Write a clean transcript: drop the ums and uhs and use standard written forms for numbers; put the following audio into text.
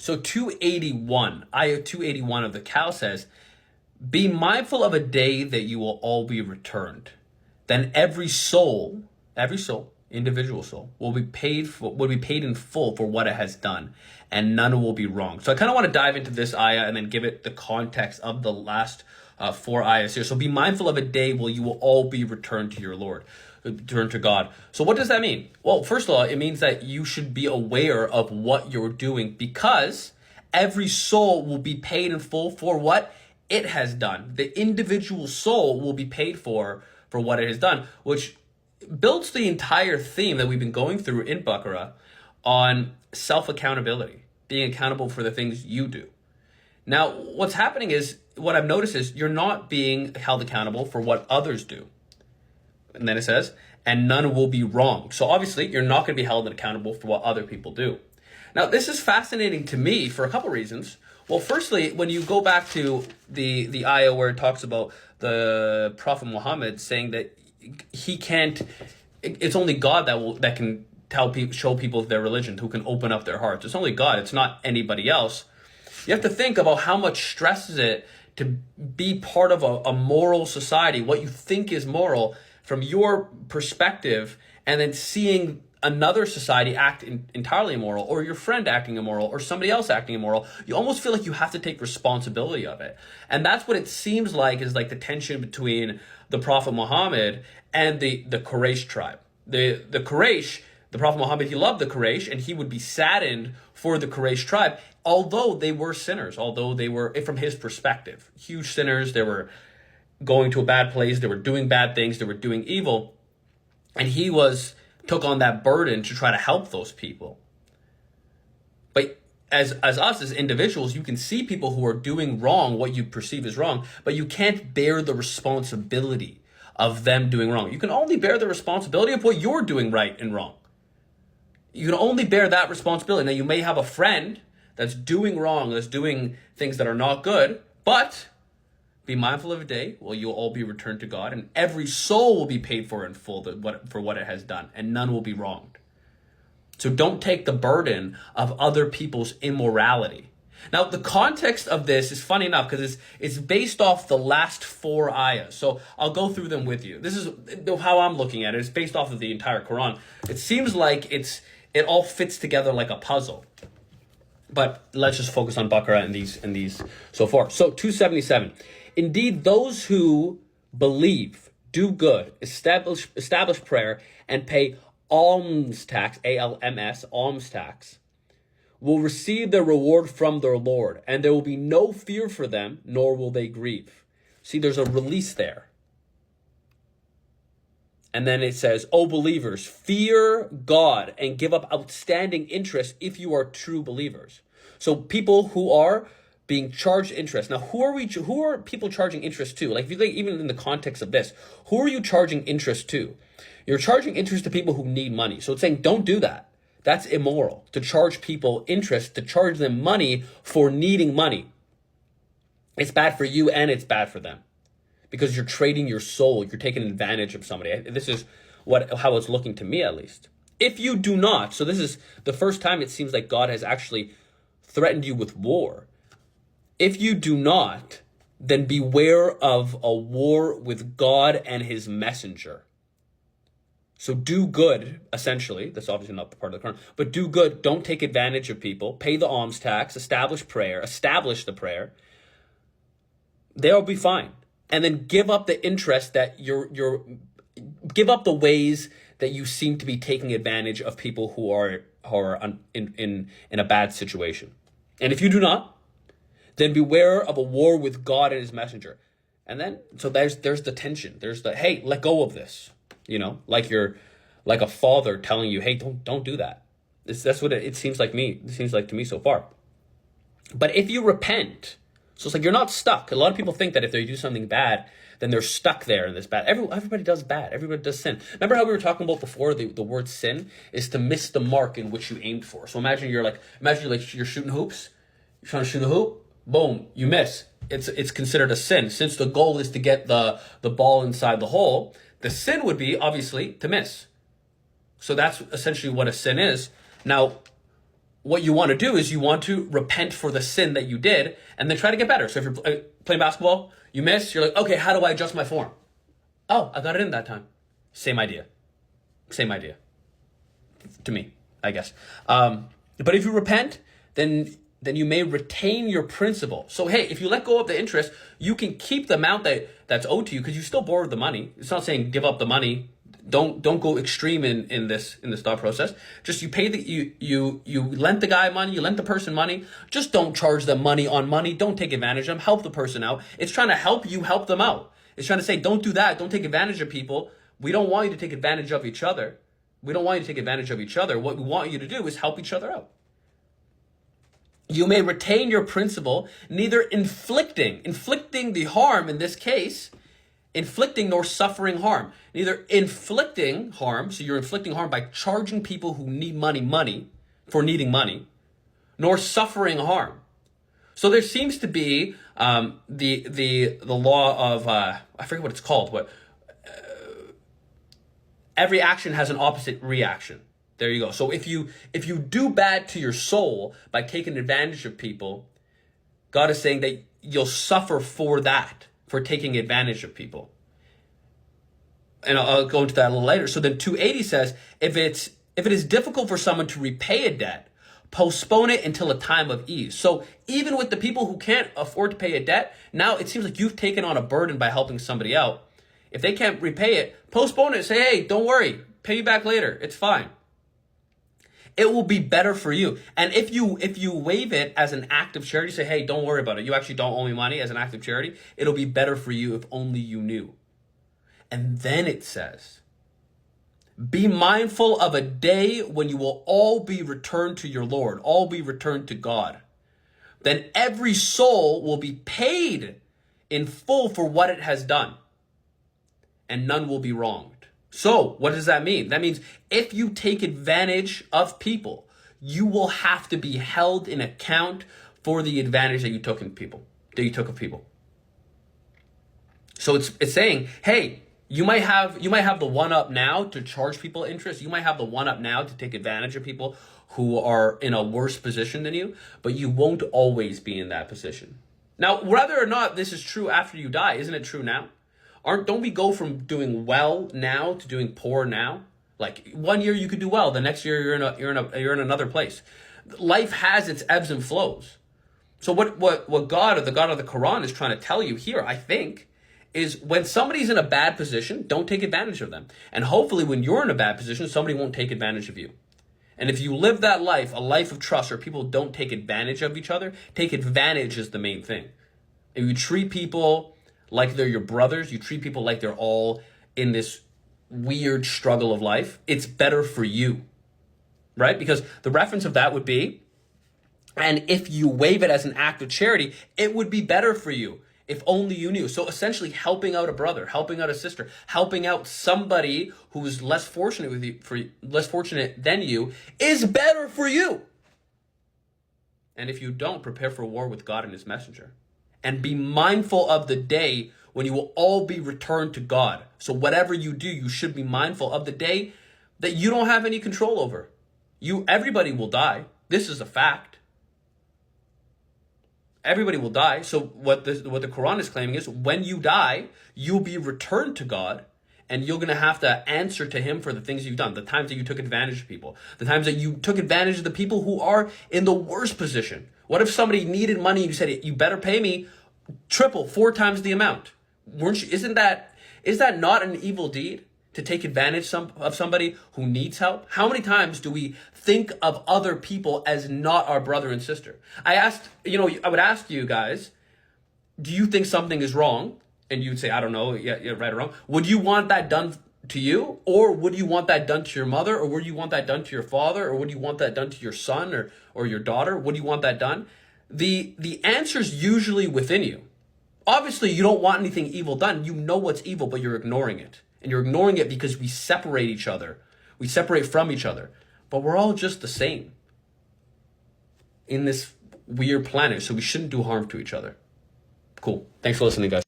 So 281, ayah 281 of the cow says, be mindful of a day that you will all be returned. Then every soul, individual soul, will be paid in full for what it has done, and none will be wrong. So I kind of want to dive into this ayah and then give it the context of the last four ayahs here. So be mindful of a day where you will all be returned to your Lord, returned to God. So what does that mean? Well, first of all, it means that you should be aware of what you're doing, because every soul will be paid in full for what it has done. The individual soul will be paid for what it has done, which builds the entire theme that we've been going through in Baqara on self-accountability, being accountable for the things you do. Now, what's happening is, what I've noticed is you're not being held accountable for what others do. And then it says, and none will be wrong. So obviously, you're not going to be held accountable for what other people do. Now, this is fascinating to me for a couple reasons. Well, firstly, when you go back to the ayah where it talks about the Prophet Muhammad saying that he can't, it's only God that can tell people, show people their religion, who can open up their hearts. It's only God. It's not anybody else. You have to think about how much stress is it to be part of a moral society, what you think is moral from your perspective, and then seeing another society act entirely immoral, or your friend acting immoral, or somebody else acting immoral. You almost feel like you have to take responsibility of it. And that's what it seems like is like the tension between the Prophet Muhammad and the Quraysh tribe. The Quraysh, the Prophet Muhammad, he loved the Quraysh, and he would be saddened for the Quraysh tribe, although they were sinners, although they were, from his perspective, huge sinners. They were going to a bad place, they were doing bad things, they were doing evil, and he took on that burden to try to help those people. But as us, as individuals, you can see people who are doing wrong, what you perceive as wrong, but you can't bear the responsibility of them doing wrong. You can only bear the responsibility of what you're doing right and wrong. You can only bear that responsibility. Now, you may have a friend that's doing wrong, that's doing things that are not good, but be mindful of a day where you'll all be returned to God, and every soul will be paid for in full for what it has done, and none will be wronged. So don't take the burden of other people's immorality. Now, the context of this is funny enough because it's based off the last four ayahs. So I'll go through them with you. This is how I'm looking at it. It's based off of the entire Quran. It seems like it all fits together like a puzzle. But let's just focus on Baqarah and these so far. So 277. Indeed, those who believe, do good, establish prayer, and pay alms tax, ALMS, alms tax, will receive their reward from their Lord, and there will be no fear for them, nor will they grieve. See, there's a release there. And then it says, O believers, fear God and give up outstanding interest if you are true believers. So people who are being charged interest. Now, who are people charging interest to? Like, if you think even in the context of this, who are you charging interest to? You're charging interest to people who need money. So it's saying, don't do that. That's immoral. To charge people interest, to charge them money for needing money. It's bad for you and it's bad for them. Because you're trading your soul. You're taking advantage of somebody. This is how it's looking to me, at least. If you do not, so this is the first time it seems like God has actually threatened you with war. If you do not, then beware of a war with God and his messenger. So do good, essentially. That's obviously not part of the Quran. But do good. Don't take advantage of people. Pay the alms tax. Establish prayer. Establish the prayer. They'll be fine. And then give up the interest that give up the ways that you seem to be taking advantage of people who are in a bad situation. And if you do not, then beware of a war with God and his messenger. And then, so there's the tension. There's the, hey, let go of this. You know, like a father telling you, hey, don't do that. That's what it seems like it seems like to me so far. But if you repent, so it's like you're not stuck. A lot of people think that if they do something bad, then they're stuck there in this bad. Everybody does bad. Everybody does sin. Remember how we were talking about before, the word sin is to miss the mark in which you aimed for. So imagine you're shooting hoops. You're trying to shoot a hoop. Boom, you miss. It's considered a sin. Since the goal is to get the ball inside the hole, the sin would be, obviously, to miss. So that's essentially what a sin is. Now, what you want to do is you want to repent for the sin that you did and then try to get better. So if you're playing basketball, you miss, you're like, okay, how do I adjust my form? Oh, I got it in that time. Same idea. Same idea. To me, I guess. But if you repent, then you may retain your principal. So hey, if you let go of the interest, you can keep the amount that's owed to you because you still borrowed the money. It's not saying give up the money. Don't go extreme in this thought process. Just you pay you lent the guy money, you lent the person money. Just don't charge them money on money. Don't take advantage of them. Help the person out. It's trying to help you help them out. It's trying to say don't do that. Don't take advantage of people. We don't want you to take advantage of each other. We don't want you to take advantage of each other. What we want you to do is help each other out. You may retain your principal, neither inflicting the harm in this case, inflicting nor suffering harm. Neither inflicting harm, so you're inflicting harm by charging people who need money for needing money, nor suffering harm. So there seems to be the law of I forget what it's called, but every action has an opposite reaction. There you go. So if you do bad to your soul by taking advantage of people, God is saying that you'll suffer for that, for taking advantage of people. And I'll go into that a little later. So then 280 says, if it is difficult for someone to repay a debt, postpone it until a time of ease. So even with the people who can't afford to pay a debt, now it seems like you've taken on a burden by helping somebody out. If they can't repay it, postpone it. Say, hey, don't worry, pay you back later. It's fine. It will be better for you. And if you waive it as an act of charity, say, hey, don't worry about it. You actually don't owe me money as an act of charity. It'll be better for you if only you knew. And then it says, be mindful of a day when you will all be returned to your Lord, all be returned to God. Then every soul will be paid in full for what it has done, and none will be wronged. So what does that mean? That means if you take advantage of people, you will have to be held in account for the advantage that you took of people. So it's saying, hey, you might have the one up now to charge people interest. You might have the one up now to take advantage of people who are in a worse position than you, but you won't always be in that position. Now, whether or not this is true after you die, isn't it true now? Don't we go from doing well now to doing poor now? Like 1 year you could do well, the next year you're in another place. Life has its ebbs and flows. So what God, or the God of the Quran, is trying to tell you here, I think, is when somebody's in a bad position, don't take advantage of them. And hopefully when you're in a bad position, somebody won't take advantage of you. And if you live that life, a life of trust where people don't take advantage of each other, take advantage is the main thing. If you treat people like they're your brothers, you treat people like they're all in this weird struggle of life, it's better for you, right? Because the reference of that would be, and if you waive it as an act of charity, it would be better for you if only you knew. So essentially helping out a brother, helping out a sister, helping out somebody who is less fortunate than you is better for you. And if you don't, prepare for war with God and his messenger. And be mindful of the day when you will all be returned to God. So whatever you do, you should be mindful of the day that you don't have any control over. Everybody will die. This is a fact. Everybody will die. So what the Quran is claiming is when you die, you'll be returned to God, and you're going to have to answer to him for the things you've done, the times that you took advantage of people, the times that you took advantage of the people who are in the worst position. What if somebody needed money and you said, you better pay me triple, 4 times the amount? Is that not an evil deed to take advantage of somebody who needs help? How many times do we think of other people as not our brother and sister? I would ask you guys, do you think something is wrong? And you'd say, I don't know, yeah, right or wrong. Would you want that done to you? Or would you want that done to your mother? Or would you want that done to your father? Or would you want that done to your son or your daughter? Would you want that done? The answer's usually within you. Obviously, you don't want anything evil done. You know what's evil, but you're ignoring it. And you're ignoring it because we separate each other. We separate from each other. But we're all just the same in this weird planet, so we shouldn't do harm to each other. Cool. Thanks for listening, guys.